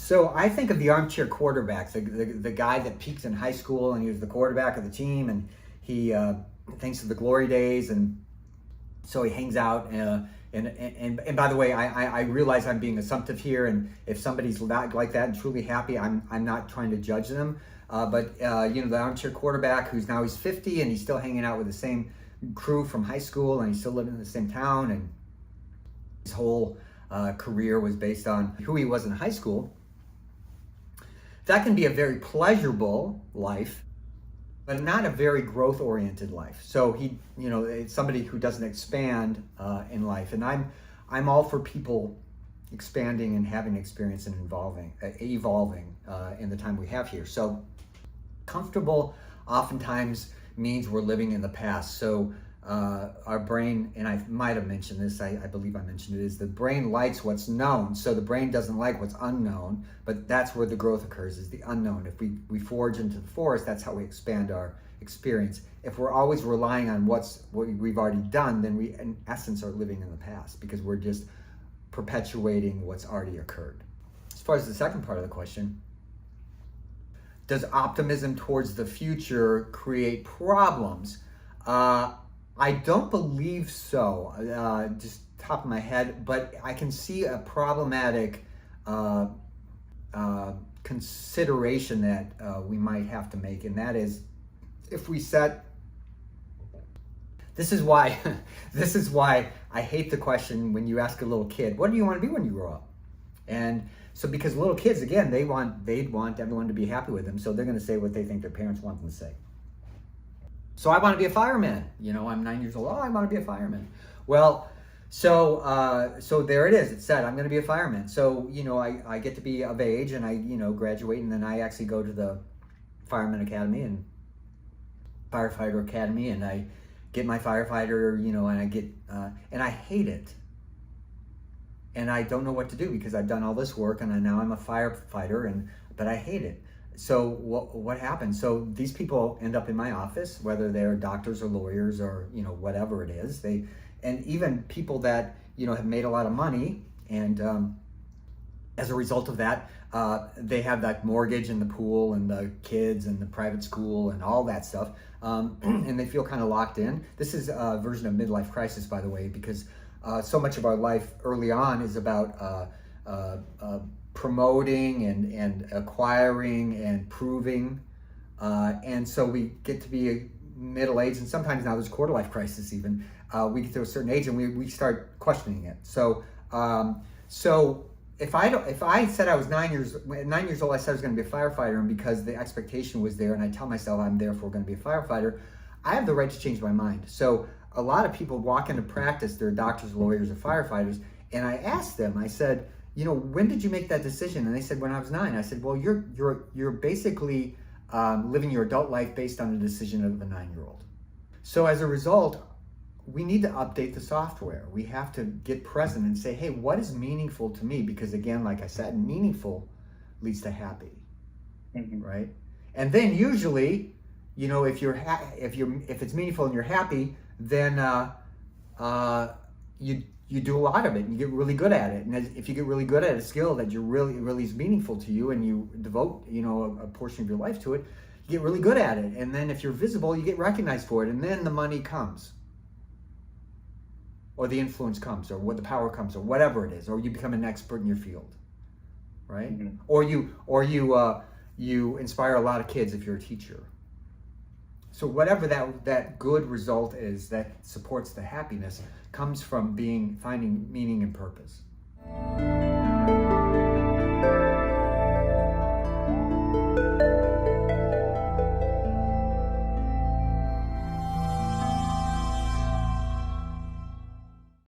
So I think of the armchair quarterback, the guy that peaked in high school and he was the quarterback of the team, and he thinks of the glory days, and so he hangs out. And by the way, I realize I'm being assumptive here, and if somebody's not like that and truly happy, I'm not trying to judge them. But the armchair quarterback he's 50 and he's still hanging out with the same crew from high school, and he's still living in the same town, and his whole career was based on who he was in high school. That can be a very pleasurable life, but not a very growth-oriented life. So it's somebody who doesn't expand in life, and I'm all for people expanding and having experience and evolving in the time we have here. So comfortable oftentimes means we're living in the past. So our brain, and I might have mentioned this, I believe I mentioned it, is the brain likes what's known. So the brain doesn't like what's unknown, but that's where the growth occurs, is the unknown. If we forge into the forest, that's how we expand our experience. If we're always relying on what we've already done, then we in essence are living in the past, because we're just perpetuating what's already occurred. As far as the second part of the question, does optimism towards the future create problems? I don't believe so, just top of my head, but I can see a problematic consideration that we might have to make, and that is if we set. This is why I hate the question when you ask a little kid, what do you want to be when you grow up? And so because little kids, again, they'd want everyone to be happy with them, so they're going to say what they think their parents want them to say. So I want to be a fireman. I'm 9 years old. Oh, I want to be a fireman. Well, so there it is. It said I'm going to be a fireman. So I get to be of age, and I graduate, and then I actually go to the fireman academy and firefighter academy, and I get my firefighter. And I get and I hate it, and I don't know what to do because I've done all this work, and now I'm a firefighter, but I hate it. So what happens? So these people end up in my office, whether they're doctors or lawyers or whatever it is. And even people that have made a lot of money, and as a result of that, they have that mortgage and the pool and the kids and the private school and all that stuff, and they feel kind of locked in. This is a version of midlife crisis, by the way, because so much of our life early on is about promoting and acquiring and proving, and so we get to be middle age, and sometimes now there's quarter life crisis even. We get to a certain age and we start questioning it. So if I said I was 9 years old, I said I was going to be a firefighter, and because the expectation was there, and I tell myself I'm therefore going to be a firefighter, I have the right to change my mind. So a lot of people walk into practice, they're doctors, lawyers, or firefighters, and I asked them, I said, when did you make that decision? And they said, when I was 9. I said, well, you're basically living your adult life based on the decision of a 9-year-old. So as a result, we need to update the software. We have to get present and say, hey, what is meaningful to me? Because again, like I said, meaningful leads to happy, right? And then usually, if it's meaningful and you're happy, then you do a lot of it and you get really good at it. And if you get really good at a skill that really is meaningful to you, and you devote a portion of your life to it, you get really good at it. And then if you're visible, you get recognized for it, and then the money comes, or the influence comes, or the power comes, or whatever it is, or you become an expert in your field, right? Or you inspire a lot of kids if you're a teacher. So whatever that good result is that supports the happiness comes from finding meaning and purpose.